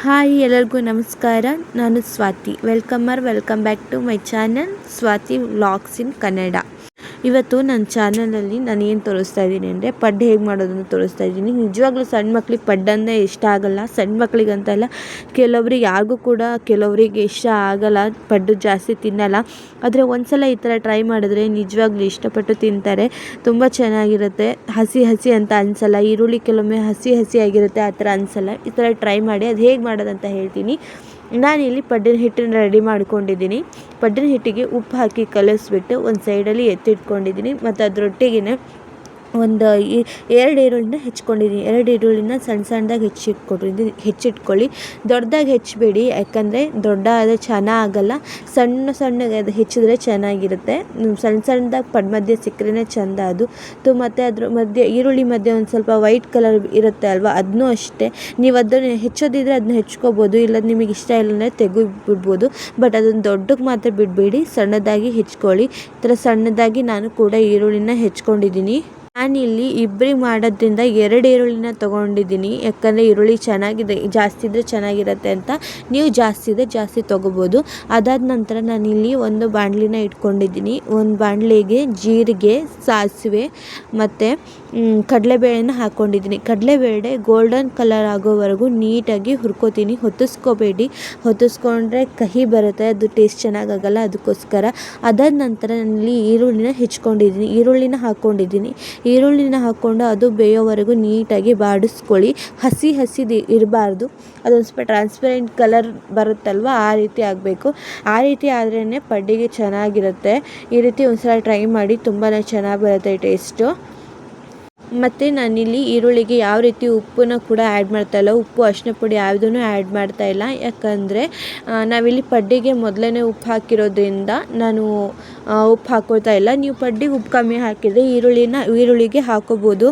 Hi ಎಲ್ಲರಿಗೂ ನಮಸ್ಕಾರ. ನಾನು Swathi. Welcome back to my channel Swathi vlogs in Kannada. ಇವತ್ತು ನನ್ನ ಚಾನಲಲ್ಲಿ ನಾನು ಏನು ತೋರಿಸ್ತಾ ಇದ್ದೀನಿ ಅಂದರೆ ಪಡ್ಡು ಹೇಗೆ ಮಾಡೋದನ್ನು ತೋರಿಸ್ತಾ ಇದ್ದೀನಿ. ನಿಜವಾಗ್ಲೂ ಸಣ್ಣ ಮಕ್ಳಿಗೆ ಪಡ್ಡು ಅಂದರೆ ಇಷ್ಟ ಆಗಲ್ಲ. ಸಣ್ಣ ಮಕ್ಕಳಿಗಂತಲ್ಲ, ಕೆಲವರಿಗೆ ಯಾರಿಗೂ ಕೂಡ ಕೆಲವರಿಗೆ ಇಷ್ಟ ಆಗಲ್ಲ, ಪಡ್ಡು ಜಾಸ್ತಿ ತಿನ್ನಲ್ಲ. ಆದರೆ ಒಂದ್ಸಲ ಈ ಥರ ಟ್ರೈ ಮಾಡಿದ್ರೆ ನಿಜವಾಗ್ಲೂ ಇಷ್ಟಪಟ್ಟು ತಿಂತಾರೆ. ತುಂಬ ಚೆನ್ನಾಗಿರುತ್ತೆ. ಹಸಿ ಅಂತ ಅನಿಸಲ್ಲ. ಈರುಳ್ಳಿ ಕೆಲವೊಮ್ಮೆ ಹಸಿ ಆಗಿರುತ್ತೆ, ಆ ಥರ ಅನಿಸಲ್ಲ. ಈ ಥರ ಟ್ರೈ ಮಾಡಿ. ಅದು ಹೇಗೆ ಮಾಡೋದಂತ ಹೇಳ್ತೀನಿ. ನಾನಿಲ್ಲಿ ಪಡ್ಡಿನ ಹಿಟ್ಟನ್ನು ರೆಡಿ ಮಾಡ್ಕೊಂಡಿದ್ದೀನಿ. ಪಡ್ಡಿನ ಹಿಟ್ಟಿಗೆ ಉಪ್ಪು ಹಾಕಿ ಕಲಿಸ್ಬಿಟ್ಟು ಒಂದು ಸೈಡಲ್ಲಿ ಎತ್ತಿಟ್ಕೊಂಡಿದ್ದೀನಿ. ಮತ್ತು ಅದರೊಟ್ಟಿಗೆ ಒಂದು 2 ಈರುಳ್ಳಿನ ಹೆಚ್ಕೊಂಡಿದ್ದೀನಿ. 2 ಈರುಳ್ಳಿನ ಸಣ್ಣದಾಗಿ ಹೆಚ್ಚಿಟ್ಕೊಳ್ಳಿ. ದೊಡ್ಡದಾಗಿ ಹೆಚ್ಚಬೇಡಿ, ಯಾಕಂದರೆ ದೊಡ್ಡ ಆದರೆ ಚೆನ್ನಾಗಲ್ಲ. ಸಣ್ಣಗೆ ಅದು ಹೆಚ್ಚಿದ್ರೆ ಚೆನ್ನಾಗಿರುತ್ತೆ. ಸಣ್ಣದಾಗಿ ಪಡ್ಡು ಮಧ್ಯೆ ಸಿಕ್ಕರೆ ಚೆಂದ ಅದು. ಮತ್ತು ಅದ್ರ ಮಧ್ಯೆ ಈರುಳ್ಳಿ ಮಧ್ಯೆ ಒಂದು ಸ್ವಲ್ಪ ವೈಟ್ ಕಲರ್ ಇರುತ್ತೆ ಅಲ್ವಾ, ಅದನ್ನೂ ಅಷ್ಟೇ. ನೀವು ಅದನ್ನು ಹೆಚ್ಚೋದಿದ್ರೆ ಅದನ್ನ ಹೆಚ್ಕೋಬೋದು, ಇಲ್ಲ ನಿಮಗೆ ಇಷ್ಟ ಇಲ್ಲ ಅಂದರೆ ತೆಗೆದುಬಿಡ್ಬೋದು. ಬಟ್ ಅದನ್ನು ದೊಡ್ಡಕ್ಕೆ ಮಾತ್ರ ಬಿಡಬೇಡಿ, ಸಣ್ಣದಾಗಿ ಹೆಚ್ಕೊಳ್ಳಿ. ಈ ಥರ ಸಣ್ಣದಾಗಿ ನಾನು ಕೂಡ ಈರುಳ್ಳಿನ ಹೆಚ್ಕೊಂಡಿದ್ದೀನಿ. ನಾನಿಲ್ಲಿ ಇಬ್ಬರಿಗೆ ಮಾಡೋದ್ರಿಂದ 2 ಈರುಳ್ಳಿನ ತೊಗೊಂಡಿದ್ದೀನಿ, ಯಾಕಂದರೆ ಈರುಳ್ಳಿ ಜಾಸ್ತಿ ಇದ್ದರೆ ಚೆನ್ನಾಗಿರುತ್ತೆ ಅಂತ. ನೀವು ಜಾಸ್ತಿ ತೊಗೋಬೋದು. ಅದಾದ ನಂತರ ನಾನಿಲ್ಲಿ ಒಂದು ಬಾಣಲಿನ ಇಟ್ಕೊಂಡಿದ್ದೀನಿ. ಒಂದು ಬಾಣಲಿಗೆ ಜೀರಿಗೆ, ಸಾಸಿವೆ ಮತ್ತು ಕಡಲೆಬೇಳೆನ ಹಾಕ್ಕೊಂಡಿದ್ದೀನಿ. ಕಡಲೆಬೇಳೆ ಗೋಲ್ಡನ್ ಕಲರ್ ಆಗೋವರೆಗೂ ನೀಟಾಗಿ ಹುರ್ಕೋತೀನಿ. ಹೊತ್ತಿಸ್ಕೊಂಡ್ರೆ ಕಹಿ ಬರುತ್ತೆ, ಅದು ಟೇಸ್ಟ್ ಚೆನ್ನಾಗಾಗಲ್ಲ, ಅದಕ್ಕೋಸ್ಕರ. ಅದಾದ ನಂತರ ನಾನಿಲ್ಲಿ ಈರುಳ್ಳಿನ ಹಾಕ್ಕೊಂಡಿದ್ದೀನಿ. ಈರುಳ್ಳಿನ ಹಾಕ್ಕೊಂಡು ಅದು ಬೇಯೋವರೆಗೂ ನೀಟಾಗಿ ಬಾಡಿಸ್ಕೊಳ್ಳಿ. ಹಸಿದು ಇರಬಾರ್ದು. ಅದೊಂದು ಸ್ವಲ್ಪ ಟ್ರಾನ್ಸ್ಪರೆಂಟ್ ಕಲರ್ ಬರುತ್ತಲ್ವ, ಆ ರೀತಿ ಆಗಬೇಕು. ಆ ರೀತಿ ಆದ್ರೇ ಪಡ್ಡಿಗೆ ಚೆನ್ನಾಗಿರುತ್ತೆ. ಈ ರೀತಿ ಒಂದ್ಸಲ ಟ್ರೈ ಮಾಡಿ, ತುಂಬಾ ಚೆನ್ನಾಗಿ ಬರುತ್ತೆ ಟೇಸ್ಟು. ಮತ್ತು ನಾನಿಲ್ಲಿ ಈರುಳ್ಳಿಗೆ ಯಾವ ರೀತಿ ಉಪ್ಪನ್ನ ಕೂಡ ಆ್ಯಡ್ ಮಾಡ್ತಾಯಿಲ್ಲ. ಉಪ್ಪು, ಅರಿಶಿನ ಪುಡಿ ಯಾವುದನ್ನು ಆ್ಯಡ್ ಮಾಡ್ತಾಯಿಲ್ಲ. ಯಾಕಂದರೆ ನಾವಿಲ್ಲಿ ಪಡ್ಡಿಗೆ ಮೊದಲೇ ಉಪ್ಪು ಹಾಕಿರೋದ್ರಿಂದ ನಾನು ಉಪ್ಪು ಹಾಕ್ಕೊಳ್ತಾ ಇಲ್ಲ. ನೀವು ಪಡ್ಡಿಗೆ ಉಪ್ಪು ಕಮ್ಮಿ ಹಾಕಿದರೆ ಈರುಳ್ಳಿಗೆ ಹಾಕೋಬೋದು.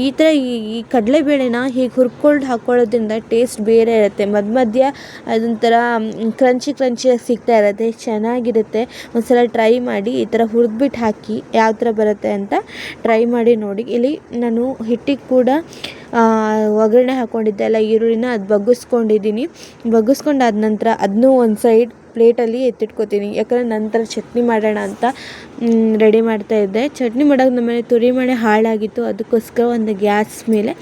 ಈ ಥರ ಈ ಕಡಲೆಬೇಳೆನ ಹೀಗೆ ಹುರ್ಕೊಂಡು ಹಾಕ್ಕೊಳ್ಳೋದ್ರಿಂದ ಟೇಸ್ಟ್ ಬೇರೆ ಇರುತ್ತೆ. ಮಧ್ಯ ಅದೊಂಥರ ಕ್ರಂಚಿಯಾಗಿ ಸಿಗ್ತಾ ಇರುತ್ತೆ, ಚೆನ್ನಾಗಿರುತ್ತೆ. ಒಂದ್ಸಲ ಟ್ರೈ ಮಾಡಿ. ಈ ಥರ ಹುರಿದ್ಬಿಟ್ಟು ಹಾಕಿ ಯಾವ ಥರ ಬರುತ್ತೆ ಅಂತ ಟ್ರೈ ಮಾಡಿ ನೋಡಿ. ಇಲ್ಲಿ ನಾನು ಹಿಟ್ಟಿಗೆ ಕೂಡ ಒಗ್ಗರಣೆ ಹಾಕ್ಕೊಂಡಿದ್ದೆ ಅಲ್ಲ, ಈರುಳ್ಳಿನ ಅದು ಬಗ್ಗಿಸ್ಕೊಂಡಾದ ನಂತರ ಅದನ್ನೂ ಒಂದು ಸೈಡ್ ಪ್ಲೇಟಲ್ಲಿ ಎತ್ತಿಟ್ಕೋತೀನಿ. ಯಾಕಂದರೆ ನಂತರ ಚಟ್ನಿ ಮಾಡೋಣ ಅಂತ ರೆಡಿ ಮಾಡ್ತಾಯಿದ್ದೆ. ಚಟ್ನಿ ಮಾಡೋದು ನಮ್ಮನೆ ತುರಿಮಣೆ ಹಾಳಾಗಿತ್ತು, ಅದಕ್ಕೋಸ್ಕರ ಒಂದು ಗ್ಯಾಸ್ ಮೇಲೆ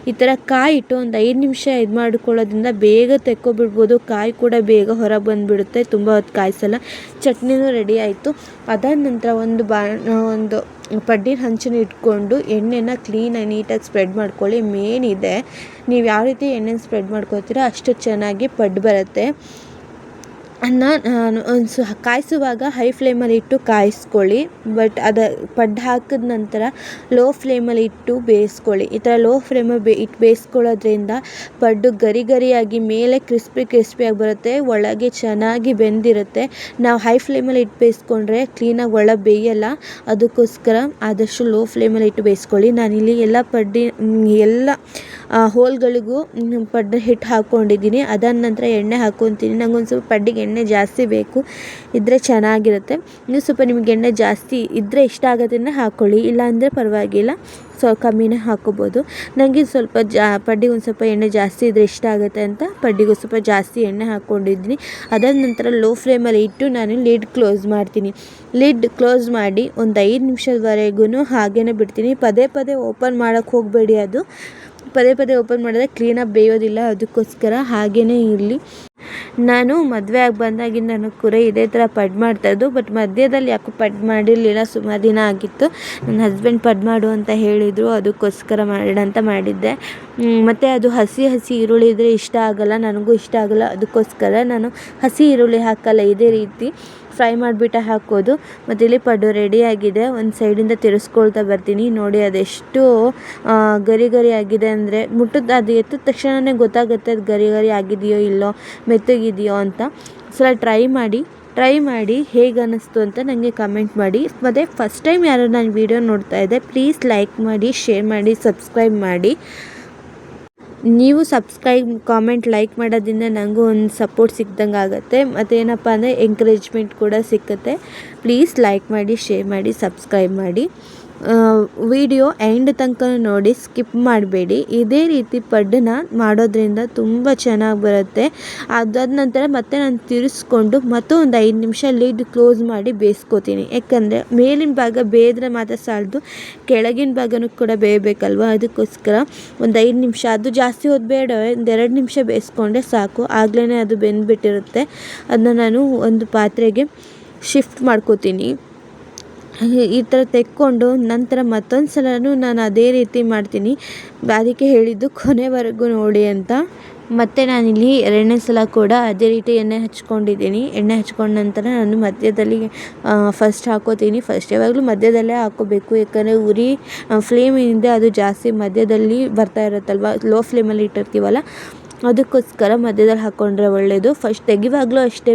ಈ ಥರ ಕಾಯಿ ಇಟ್ಟು ಒಂದು 5 ನಿಮಿಷ ಇದು ಮಾಡ್ಕೊಳ್ಳೋದ್ರಿಂದ ಬೇಗ ತೆಕ್ಕೊಬಿಡ್ಬೋದು. ಕಾಯಿ ಕೂಡ ಬೇಗ ಹೊರಗೆ ಬಂದುಬಿಡುತ್ತೆ, ತುಂಬ ಹೊತ್ತು ಕಾಯಿಸಲ್ಲ. ಚಟ್ನಿನೂ ರೆಡಿ ಆಯಿತು. ಅದಾದ ನಂತರ ಒಂದು ಪಡ್ಡಿನ ಹಂಚನ್ನು ಇಟ್ಕೊಂಡು ಎಣ್ಣೆನ ಕ್ಲೀನಾಗಿ ನೀಟಾಗಿ ಸ್ಪ್ರೆಡ್ ಮಾಡ್ಕೊಳ್ಳಿ. ಮೇನ್ ಇದೆ, ನೀವು ಯಾವ ರೀತಿ ಎಣ್ಣೆನ ಸ್ಪ್ರೆಡ್ ಮಾಡ್ಕೊತೀರೋ ಅಷ್ಟು ಚೆನ್ನಾಗಿ ಪಡ್ಡು ಬರುತ್ತೆ. ಕಾಯಿಸುವಾಗ ಹೈ ಫ್ಲೇಮಲ್ಲಿ ಇಟ್ಟು ಕಾಯಿಸ್ಕೊಳ್ಳಿ. ಬಟ್ ಅದು ಪಡ್ಡು ಹಾಕಿದ ನಂತರ ಲೋ ಫ್ಲೇಮಲ್ಲಿ ಇಟ್ಟು ಬೇಯಿಸ್ಕೊಳ್ಳಿ. ಈ ಥರ ಲೋ ಫ್ಲೇಮಲ್ಲಿ ಇಟ್ಟು ಬೇಯಿಸ್ಕೊಳ್ಳೋದ್ರಿಂದ ಪಡ್ಡು ಗರಿಯಾಗಿ ಮೇಲೆ ಕ್ರಿಸ್ಪಿಯಾಗಿ ಬರುತ್ತೆ, ಒಳಗೆ ಚೆನ್ನಾಗಿ ಬೆಂದಿರುತ್ತೆ. ನಾವು ಹೈ ಫ್ಲೇಮಲ್ಲಿ ಇಟ್ಟು ಬೇಯಿಸ್ಕೊಂಡ್ರೆ ಕ್ಲೀನಾಗಿ ಒಳಗೆ ಬೇಯಲ್ಲ, ಅದಕ್ಕೋಸ್ಕರ ಆದಷ್ಟು ಲೋ ಫ್ಲೇಮಲ್ಲಿ ಇಟ್ಟು ಬೇಯಿಸ್ಕೊಳ್ಳಿ. ನಾನಿಲ್ಲಿ ಎಲ್ಲ ಹೋಲ್ಗಳಿಗೂ ಪಡ್ಡು ಹಿಟ್ಟು ಹಾಕ್ಕೊಂಡಿದ್ದೀನಿ. ಅದಾದ ನಂತರ ಎಣ್ಣೆ ಹಾಕ್ಕೊತೀನಿ. ನಂಗೊಂದು ಸ್ವಲ್ಪ ಪಡ್ಡಿಗೆ ಎಣ್ಣೆ ಜಾಸ್ತಿ ಬೇಕು ಇದ್ದರೆ ಚೆನ್ನಾಗಿರುತ್ತೆ. ನೀವು ಸ್ವಲ್ಪ ನಿಮಗೆ ಎಣ್ಣೆ ಜಾಸ್ತಿ ಇದ್ದರೆ ಇಷ್ಟ ಆಗೋದನ್ನು ಹಾಕ್ಕೊಳ್ಳಿ, ಇಲ್ಲಾಂದರೆ ಪರವಾಗಿಲ್ಲ, ಕಮ್ಮಿನೇ ಹಾಕ್ಕೋಬೋದು. ನನಗೆ ಸ್ವಲ್ಪ ಪಡ್ಡಿಗೆ ಒಂದು ಸ್ವಲ್ಪ ಎಣ್ಣೆ ಜಾಸ್ತಿ ಇದ್ದರೆ ಇಷ್ಟ ಆಗುತ್ತೆ ಅಂತ ಪಡ್ಡಿಗೂ ಸ್ವಲ್ಪ ಜಾಸ್ತಿ ಎಣ್ಣೆ ಹಾಕ್ಕೊಂಡಿದ್ದೀನಿ. ಅದಾದ ನಂತರ ಲೋ ಫ್ಲೇಮಲ್ಲಿ ಇಟ್ಟು ನಾನು ಲಿಡ್ ಕ್ಲೋಸ್ ಮಾಡ್ತೀನಿ. ಲಿಡ್ ಕ್ಲೋಸ್ ಮಾಡಿ ಒಂದು 5 ನಿಮಿಷದವರೆಗೂ ಹಾಗೇ ಬಿಡ್ತೀನಿ. ಪದೇ ಓಪನ್ ಮಾಡೋಕ್ಕೆ ಹೋಗಬೇಡಿ. ಅದು ಪದೇ ಓಪನ್ ಮಾಡಿದ್ರೆ ಕ್ಲೀನಾಗಿ ಬೇಯೋದಿಲ್ಲ, ಅದಕ್ಕೋಸ್ಕರ ಹಾಗೇ ಇರಲಿ. ನಾನು ಮದುವೆ ಆಗಿ ಬಂದಾಗಿಂದ ಕೂಡ ಇದೇ ಥರ ಪಡ್ಡು ಮಾಡ್ತಾಯಿದ್ದು. ಬಟ್ ಮಧ್ಯದಲ್ಲಿ ಯಾಕೋ ಪಡ್ಡು ಮಾಡಿರಲಿಲ್ಲ, ಸುಮಾರು ದಿನ ಆಗಿತ್ತು. ನನ್ನ ಹಸ್ಬೆಂಡ್ ಪಡ್ಡು ಮಾಡು ಅಂತ ಹೇಳಿದರು, ಅದಕ್ಕೋಸ್ಕರ ಮಾಡೋಣ ಅಂತ ಮಾಡಿದ್ದೆ. ಮತ್ತು ಅದು ಹಸಿ ಈರುಳ್ಳಿ ಇದ್ದರೆ ಇಷ್ಟ ಆಗಲ್ಲ, ನನಗೂ ಇಷ್ಟ ಆಗಲ್ಲ, ಅದಕ್ಕೋಸ್ಕರ ನಾನು ಹಸಿ ಈರುಳ್ಳಿ ಹಾಕಲ್ಲ, ಇದೇ ರೀತಿ ಫ್ರೈ ಮಾಡಿಬಿಟ್ಟು ಹಾಕೋದು. ಮತ್ತು ಇಲ್ಲಿ ಪಡ್ಡು ರೆಡಿಯಾಗಿದೆ. ಒಂದು ಸೈಡಿಂದ ತಿರ್ಸ್ಕೊಳ್ತಾ ಬರ್ತೀನಿ. ನೋಡಿ ಅದೆಷ್ಟು ಗರಿ ಆಗಿದೆ ಅಂದರೆ ಅದು ಎತ್ತಿದ ತಕ್ಷಣವೇ ಗೊತ್ತಾಗುತ್ತೆ ಅದು ಗರಿ ಆಗಿದೆಯೋ ಇಲ್ಲೋ, ಮೆತ್ತಗಿದೆಯೋ ಅಂತ. ಟ್ರೈ ಮಾಡಿ ಹೇಗೆ ಅನ್ನಿಸ್ತು ಅಂತ ನನಗೆ ಕಮೆಂಟ್ ಮಾಡಿ. ಮತ್ತು ಫಸ್ಟ್ ಟೈಮ್ ಯಾರು ನಾನು ವಿಡಿಯೋ ನೋಡ್ತಾ ಇದ್ದೆ, ಪ್ಲೀಸ್ ಲೈಕ್ ಮಾಡಿ, ಶೇರ್ ಮಾಡಿ, ಸಬ್ಸ್ಕ್ರೈಬ್ ಮಾಡಿ. ನೀವು ಕಾಮೆಂಟ್, ಲೈಕ್ ಮಾಡೋದ್ರಿಂದ ನನಗೂ ಒಂದು ಸಪೋರ್ಟ್ ಸಿಕ್ದಂಗೆ ಆಗುತ್ತೆ. ಮತ್ತು ಏನಪ್ಪ ಅಂದರೆ ಎಂಕರೇಜ್ಮೆಂಟ್ ಕೂಡ ಸಿಕ್ಕುತ್ತೆ. ಪ್ಲೀಸ್ ಲೈಕ್ ಮಾಡಿ, ಶೇರ್ ಮಾಡಿ, ಸಬ್ಸ್ಕ್ರೈಬ್ ಮಾಡಿ. ವಿಡಿಯೋ ಎಂಡ್ ತನಕ ನೋಡಿ, ಸ್ಕಿಪ್ ಮಾಡಬೇಡಿ. ಇದೇ ರೀತಿ ಪಡ್ಡನ್ನ ಮಾಡೋದ್ರಿಂದ ತುಂಬ ಚೆನ್ನಾಗಿ ಬರುತ್ತೆ. ಅದಾದ ನಂತರ ಮತ್ತೆ ನಾನು ತಿರ್ಸ್ಕೊಂಡು ಮತ್ತು ಒಂದು 5 ನಿಮಿಷ ಲಿಡ್ ಕ್ಲೋಸ್ ಮಾಡಿ ಬೇಯಿಸ್ಕೊತೀನಿ. ಯಾಕಂದರೆ ಮೇಲಿನ ಭಾಗ ಬೇಯ್ದ್ರೆ ಮಾತ್ರ ಸಾಲದು, ಕೆಳಗಿನ ಭಾಗನೂ ಕೂಡ ಬೇಯಬೇಕಲ್ವ, ಅದಕ್ಕೋಸ್ಕರ ಒಂದು 5 ನಿಮಿಷ, ಅದು ಜಾಸ್ತಿ ಹೊತ್ತು ಬೇಡ, ಒಂದು 2 ನಿಮಿಷ ಬೇಯಿಸ್ಕೊಂಡ್ರೆ ಸಾಕು. ಆಗಲೇ ಅದು ಬೆಂದ್ಬಿಟ್ಟಿರುತ್ತೆ. ಅದನ್ನ ನಾನು ಒಂದು ಪಾತ್ರೆಗೆ ಶಿಫ್ಟ್ ಮಾಡ್ಕೋತೀನಿ. ಈ ಥರ ತೆಕ್ಕೊಂಡು ನಂತರ ಮತ್ತೊಂದು ಸಲನೂ ನಾನು ಅದೇ ರೀತಿ ಮಾಡ್ತೀನಿ. ಅದಕ್ಕೆ ಹೇಳಿದ್ದು ಕೊನೆವರೆಗೂ ನೋಡಿ ಅಂತ. ಮತ್ತು ನಾನಿಲ್ಲಿ 2ನೇ ಸಲ ಕೂಡ ಅದೇ ರೀತಿ ಎಣ್ಣೆ ಹಚ್ಕೊಂಡಿದ್ದೀನಿ. ಎಣ್ಣೆ ಹಚ್ಕೊಂಡ ನಂತರ ನಾನು ಮಧ್ಯದಲ್ಲಿ ಫಸ್ಟ್ ಹಾಕೋತೀನಿ. ಫಸ್ಟ್ ಯಾವಾಗಲೂ ಮಧ್ಯದಲ್ಲೇ ಹಾಕೋಬೇಕು, ಯಾಕಂದರೆ ಉರಿ ಫ್ಲೇಮಿಂದ ಅದು ಜಾಸ್ತಿ ಮಧ್ಯದಲ್ಲಿ ಬರ್ತಾ ಇರುತ್ತಲ್ವ, ಲೋ ಫ್ಲೇಮಲ್ಲಿ ಇಟ್ಟಿರ್ತೀವಲ್ಲ, ಅದಕ್ಕೋಸ್ಕರ ಮಧ್ಯದಲ್ಲಿ ಹಾಕ್ಕೊಂಡ್ರೆ ಒಳ್ಳೆಯದು. ಫಸ್ಟ್ ತೆಗಿವಾಗಲೂ ಅಷ್ಟೇ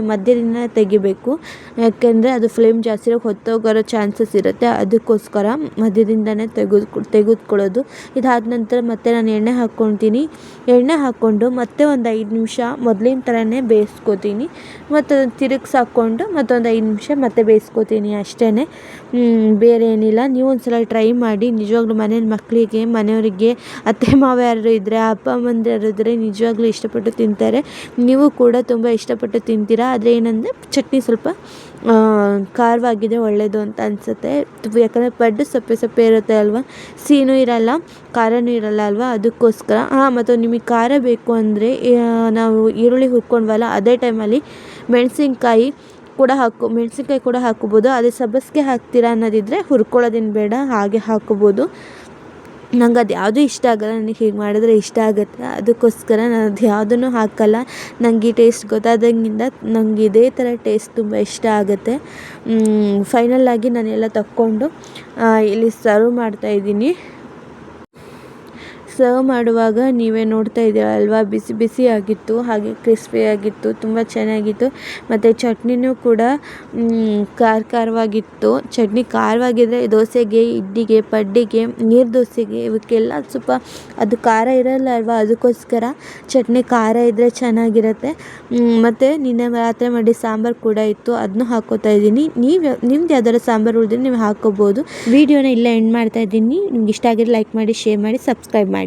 ಮಧ್ಯದಿಂದ ತೆಗಿಬೇಕು, ಯಾಕೆಂದರೆ ಅದು ಫ್ಲೇಮ್ ಜಾಸ್ತಿ ಹೊತ್ತೋಗಿರೋ ಚಾನ್ಸಸ್ ಇರುತ್ತೆ. ಅದಕ್ಕೋಸ್ಕರ ಮಧ್ಯದಿಂದನೇ ತೆಗೆದುಕೊಳ್ಳೋದು. ಇದಾದ ನಂತರ ಮತ್ತೆ ನಾನು ಎಣ್ಣೆ ಹಾಕ್ಕೊತೀನಿ. ಎಣ್ಣೆ ಹಾಕ್ಕೊಂಡು ಮತ್ತೆ ಒಂದು 5 ನಿಮಿಷ ಮೊದಲಿನ ಥರನೇ ಬೇಯಿಸ್ಕೊತೀನಿ. ಮತ್ತು ತಿರುಗಿಸಿ ಹಾಕ್ಕೊಂಡು ಮತ್ತೊಂದು 5 ನಿಮಿಷ ಮತ್ತೆ ಬೇಯಿಸ್ಕೊತೀನಿ ಅಷ್ಟೇ, ಬೇರೆ ಏನಿಲ್ಲ. ನೀವು ಒಂದು ಸಲ ಟ್ರೈ ಮಾಡಿ. ನಿಜವಾಗ್ಲೂ ಮನೇಲಿ ಮಕ್ಕಳಿಗೆ, ಮನೆಯವರಿಗೆ, ಅತ್ತೆ ಮಾವ ಯಾರು ಇದ್ದರೆ, ಅಪ್ಪ ಅಮ್ಮಂದು ಯಾರು ಇದ್ದರೆ ನಿಜವಾಗ್ಲೂ ಇಷ್ಟಪಟ್ಟು ತಿಂತಾರೆ. ನೀವು ಕೂಡ ತುಂಬ ಇಷ್ಟಪಟ್ಟು ತಿಂತೀರಾ. ಆದರೆ ಏನಂದರೆ ಚಟ್ನಿ ಸ್ವಲ್ಪ ಖಾರವಾಗಿದೆ ಒಳ್ಳೆಯದು ಅಂತ ಅನಿಸುತ್ತೆ. ಯಾಕಂದರೆ ಪಡ್ಡು ಸಪ್ಪೆ ಇರುತ್ತೆ ಅಲ್ವಾ, ಸಿಹಿನೂ ಇರಲ್ಲ, ಖಾರನೂ ಇರಲ್ಲ ಅಲ್ವಾ, ಅದಕ್ಕೋಸ್ಕರ. ಮತ್ತು ನಿಮಗೆ ಖಾರ ಬೇಕು ಅಂದರೆ ನಾವು ಈರುಳ್ಳಿ ಹುರ್ಕೊಂಡ್ವಲ್ಲ, ಅದೇ ಟೈಮಲ್ಲಿ ಮೆಣಸಿನ್ಕಾಯಿ ಕೂಡ ಹಾಕೋಬೋದು. ಅದೇ ಸಬ್ಬಸಿಗೆ ಹಾಕ್ತೀರಾ ಅನ್ನೋದಿದ್ದರೆ ಹುರ್ಕೊಳ್ಳೋದೇನು ಬೇಡ, ಹಾಗೆ ಹಾಕೋಬೋದು. ನಂಗೆ ಅದು ಯಾವುದೂ ಇಷ್ಟ ಆಗೋಲ್ಲ, ನನಗೆ ಹೀಗೆ ಮಾಡಿದ್ರೆ ಇಷ್ಟ ಆಗುತ್ತೆ, ಅದಕ್ಕೋಸ್ಕರ ನಾನು ಅದು ಯಾವುದನ್ನು ಹಾಕೋಲ್ಲ. ನನಗೆ ಈ ಟೇಸ್ಟ್ ಗೊತ್ತಾದಾಗಿಂದ ನನಗೆ ಇದೇ ಥರ ಟೇಸ್ಟ್ ತುಂಬ ಇಷ್ಟ ಆಗುತ್ತೆ. ಫೈನಲ್ಲಾಗಿ ನಾನೆಲ್ಲ ತಕ್ಕೊಂಡು ಇಲ್ಲಿ ಸರ್ವ್ ಮಾಡ್ತಾಯಿದ್ದೀನಿ. ಸರ್ವ್ ಮಾಡುವಾಗ ನೀವೇ ನೋಡ್ತಾ ಇದ್ದೀರಲ್ವ, ಬಿಸಿ ಬಿಸಿಯಾಗಿತ್ತು, ಹಾಗೆ ಕ್ರಿಸ್ಪಿಯಾಗಿತ್ತು, ತುಂಬ ಚೆನ್ನಾಗಿತ್ತು. ಮತ್ತು ಚಟ್ನಿನೂ ಕೂಡ ಖಾರವಾಗಿತ್ತು. ಚಟ್ನಿ ಖಾರವಾಗಿದ್ದರೆ ದೋಸೆಗೆ, ಇಡ್ಲಿಗೆ, ಪಡ್ಡಿಗೆ, ನೀರು ದೋಸೆಗೆ, ಇವಕ್ಕೆಲ್ಲ ಸ್ವಲ್ಪ ಅದು ಖಾರ ಇರಲ್ಲ ಅಲ್ವಾ, ಅದಕ್ಕೋಸ್ಕರ ಚಟ್ನಿ ಖಾರ ಇದ್ದರೆ ಚೆನ್ನಾಗಿರುತ್ತೆ. ಮತ್ತು ನಿನ್ನೆ ರಾತ್ರಿ ಮಾಡಿ ಸಾಂಬಾರು ಕೂಡ ಇತ್ತು, ಅದನ್ನು ಹಾಕ್ಕೋತಾ ಇದ್ದೀನಿ. ನಿಮ್ದು ಯಾವ್ದಾದ್ರು ಸಾಂಬಾರು ಉಳಿದ್ರೆ ನೀವು ಹಾಕ್ಕೋಬೋದು. ವಿಡಿಯೋನ ಇಲ್ಲೇ ಎಂಡ್ ಮಾಡ್ತಾ ಇದ್ದೀನಿ. ನಿಮ್ಗೆ ಇಷ್ಟ ಆಗಿದ್ರೆ ಲೈಕ್ ಮಾಡಿ, ಶೇರ್ ಮಾಡಿ, ಸಬ್ಸ್ಕ್ರೈಬ್ ಮಾಡಿ.